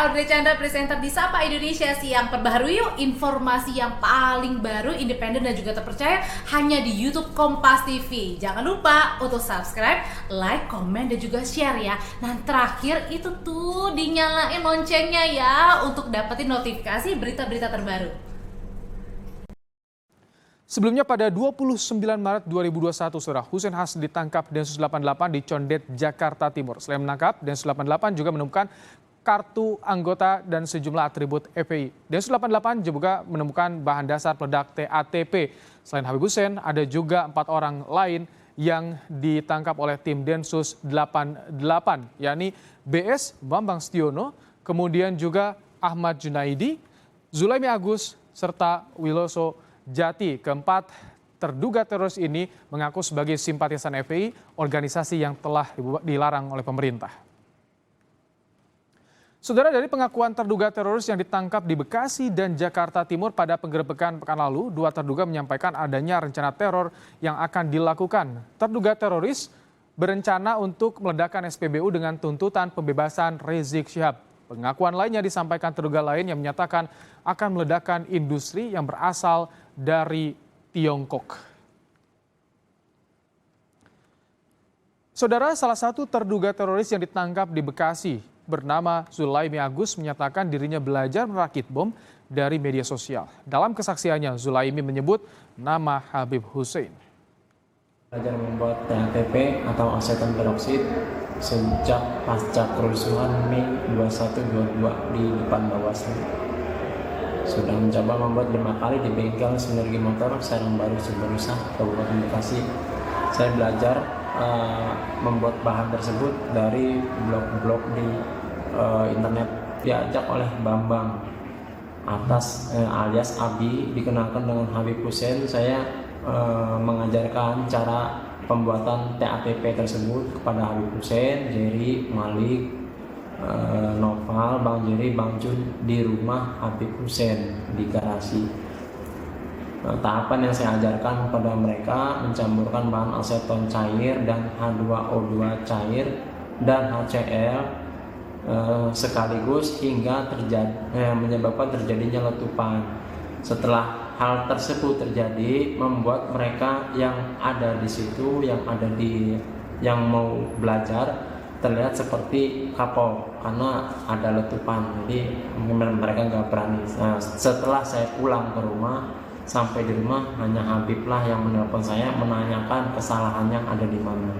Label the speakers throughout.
Speaker 1: Audrey Chandra, presenter di Sapa Indonesia Siang. Perbaharui yuk informasi yang paling baru, independen dan juga terpercaya hanya di YouTube Kompas TV. Jangan lupa untuk subscribe, like, komen, dan juga share ya. Nah terakhir itu tuh dinyalain loncengnya ya untuk dapetin notifikasi berita-berita terbaru.
Speaker 2: Sebelumnya pada 29 Maret 2021, Saudara Hussein Hasni ditangkap Densus 88 di Condet, Jakarta Timur. Selain menangkap, Densus 88 juga menemukan kartu anggota dan sejumlah atribut FPI. Densus 88 juga menemukan bahan dasar peledak TATP. Selain Habib Hussein, ada juga 4 orang lain yang ditangkap oleh tim Densus 88, yakni BS Bambang Setiono, kemudian juga Ahmad Junaidi, Zulaimi Agus, serta Wiloso Jati. Keempat terduga teroris ini mengaku sebagai simpatisan FPI, organisasi yang telah dilarang oleh pemerintah. Saudara, dari pengakuan terduga teroris yang ditangkap di Bekasi dan Jakarta Timur pada penggerebekan pekan lalu, 2 terduga menyampaikan adanya rencana teror yang akan dilakukan. Terduga teroris berencana untuk meledakkan SPBU dengan tuntutan pembebasan Rizik Syihab. Pengakuan lainnya disampaikan terduga lain yang menyatakan akan meledakkan industri yang berasal dari Tiongkok. Saudara, salah satu terduga teroris yang ditangkap di Bekasi bernama Zulaimi Agus menyatakan dirinya belajar merakit bom dari media sosial. Dalam kesaksiannya, Zulaimi menyebut nama Habib Hussein.
Speaker 3: Belajar membuat TATP atau aseton peroksid sejak pasca kerusuhan Mei 2122 di depan Bawaslu. Sudah mencoba membuat 5 kali di bengkel Sinergi Motor Serang Baru Cibarusah, Kabupaten Bekasi. Saya belajar membuat bahan tersebut dari blog-blog di internet, diajak oleh Bambang atas alias Abi, dikenalkan dengan Habib Hussein. Saya mengajarkan cara pembuatan TATP tersebut kepada Habib Hussein, Jerry, Malik, Noval, Bang Jerry, Bang Jun di rumah Habib Hussein di garasi. Tahapan yang saya ajarkan kepada mereka mencampurkan bahan aseton cair dan H2O2 cair dan HCl sekaligus hingga menyebabkan terjadinya letupan. Setelah hal tersebut terjadi, membuat mereka yang ada di situ, yang mau belajar terlihat seperti kapok karena ada letupan, jadi mungkin mereka nggak berani. Nah, setelah saya pulang ke rumah, sampai di rumah hanya Habib lah yang menelpon saya menanyakan kesalahannya ada di mana.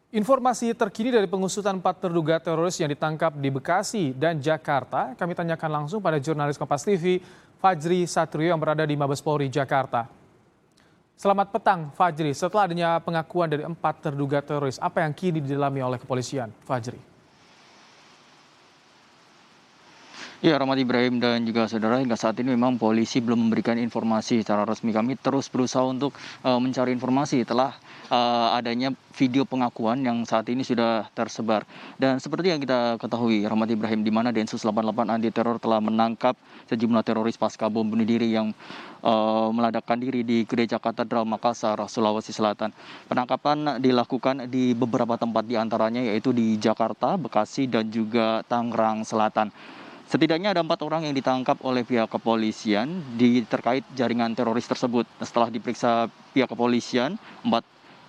Speaker 2: Informasi terkini dari pengusutan 4 terduga teroris yang ditangkap di Bekasi dan Jakarta, kami tanyakan langsung pada jurnalis Kompas TV, Fajri Satrio yang berada di Mabes Polri, Jakarta. Selamat petang, Fajri. Setelah adanya pengakuan dari 4 terduga teroris, apa yang kini didalami oleh kepolisian, Fajri?
Speaker 4: Ya, Rahmat Ibrahim dan juga saudara, hingga saat ini memang polisi belum memberikan informasi secara resmi. Kami terus berusaha untuk mencari informasi setelah adanya video pengakuan yang saat ini sudah tersebar. Dan seperti yang kita ketahui, Rahmat Ibrahim, di mana Densus 88 anti teror telah menangkap sejumlah teroris pasca bom bunuh diri yang meledakkan diri di Gereja Katedral Makassar, Sulawesi Selatan. Penangkapan dilakukan di beberapa tempat, di antaranya yaitu di Jakarta, Bekasi, dan juga Tangerang Selatan. Setidaknya ada 4 orang yang ditangkap oleh pihak kepolisian terkait jaringan teroris tersebut. Setelah diperiksa pihak kepolisian, 4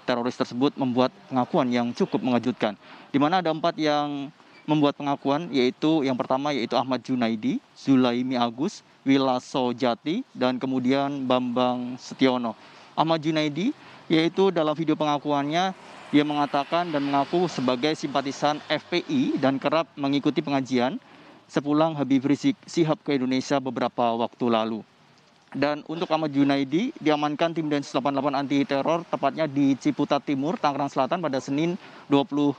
Speaker 4: teroris tersebut membuat pengakuan yang cukup mengejutkan. Di mana ada 4 yang membuat pengakuan, yaitu yang pertama yaitu Ahmad Junaidi, Zulaimi Agus, Wiloso Jati, dan kemudian Bambang Setiono. Ahmad Junaidi yaitu dalam video pengakuannya dia mengatakan dan mengaku sebagai simpatisan FPI dan kerap mengikuti pengajian sepulang Habib Rizik Syihab ke Indonesia beberapa waktu lalu. Dan untuk Ahmad Junaidi diamankan tim Densus 88 anti teror tepatnya di Ciputat Timur, Tangerang Selatan pada Senin 29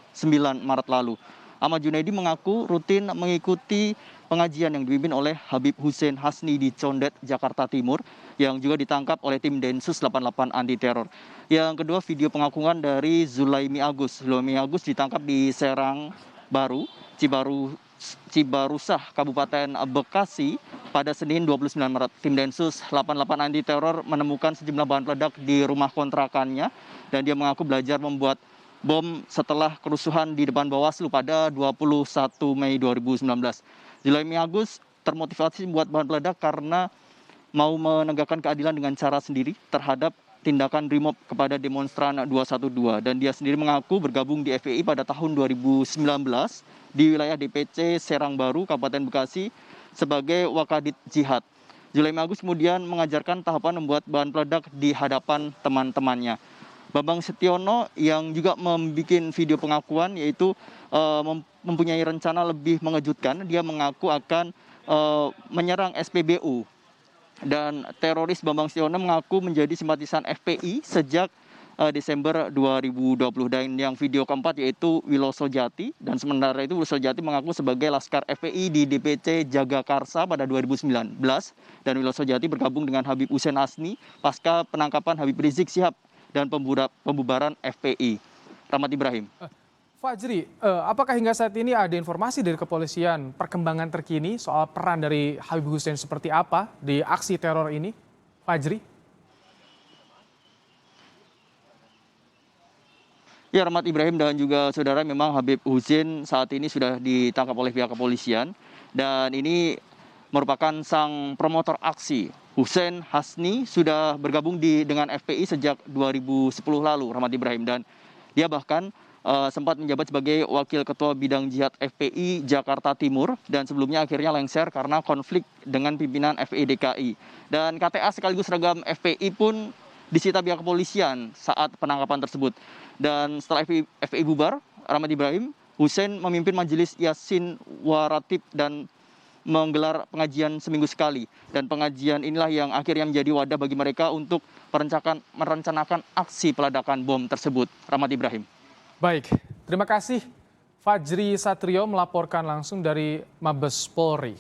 Speaker 4: Maret lalu. Ahmad Junaidi mengaku rutin mengikuti pengajian yang dipimpin oleh Habib Hussein Hasni di Condet, Jakarta Timur, yang juga ditangkap oleh tim Densus 88 anti teror. Yang kedua, video pengakuan dari Zulaimi Agus. Zulaimi Agus ditangkap di Serang Baru, Cibarusah, Kabupaten Bekasi pada Senin 29 Maret. Tim Densus 88 anti teror menemukan sejumlah bahan peledak di rumah kontrakannya dan dia mengaku belajar membuat bom setelah kerusuhan di depan Bawaslu pada 21 Mei 2019. Zulaimi Agus termotivasi membuat bahan peledak karena mau menegakkan keadilan dengan cara sendiri terhadap tindakan Brimob kepada demonstran 212, dan dia sendiri mengaku bergabung di FPI pada tahun 2019 di wilayah DPC Serangbaru, Kabupaten Bekasi sebagai Wakadit Jihad. Zulaimi Agus kemudian mengajarkan tahapan membuat bahan peledak di hadapan teman-temannya. Bambang Setiono yang juga membuat video pengakuan, yaitu mempunyai rencana lebih mengejutkan. Dia mengaku akan menyerang SPBU. Dan teroris Bambang Setiono mengaku menjadi simpatisan FPI sejak Desember 2020. Dan yang video keempat yaitu Wiloso Jati, dan sementara itu Wiloso Jati mengaku sebagai laskar FPI di DPC Jagakarsa pada 2019, dan Wiloso Jati bergabung dengan Habib Hussein Asni pasca penangkapan Habib Rizik Syihab dan pembubaran FPI. Rahmat Ibrahim.
Speaker 2: Fajri, apakah hingga saat ini ada informasi dari kepolisian perkembangan terkini soal peran dari Habib Hussein seperti apa di aksi teror ini? Fajri?
Speaker 4: Ya, Rahmat Ibrahim dan juga saudara, memang Habib Hussein saat ini sudah ditangkap oleh pihak kepolisian, dan ini merupakan sang promotor aksi. Hussein Hasni sudah bergabung dengan FPI sejak 2010 lalu, Rahmat Ibrahim, dan dia bahkan sempat menjabat sebagai Wakil Ketua Bidang Jihad FPI Jakarta Timur, dan sebelumnya akhirnya lengser karena konflik dengan pimpinan FPI DKI. Dan KTA sekaligus seragam FPI pun disita pihak kepolisian saat penangkapan tersebut. Dan setelah FPI bubar, Rahmat Ibrahim, Hussein memimpin majelis Yasin Waratib dan menggelar pengajian seminggu sekali. Dan pengajian inilah yang akhirnya menjadi wadah bagi mereka untuk merencanakan aksi peledakan bom tersebut. Rahmat Ibrahim.
Speaker 2: Baik, terima kasih Fajri Satrio melaporkan langsung dari Mabes Polri.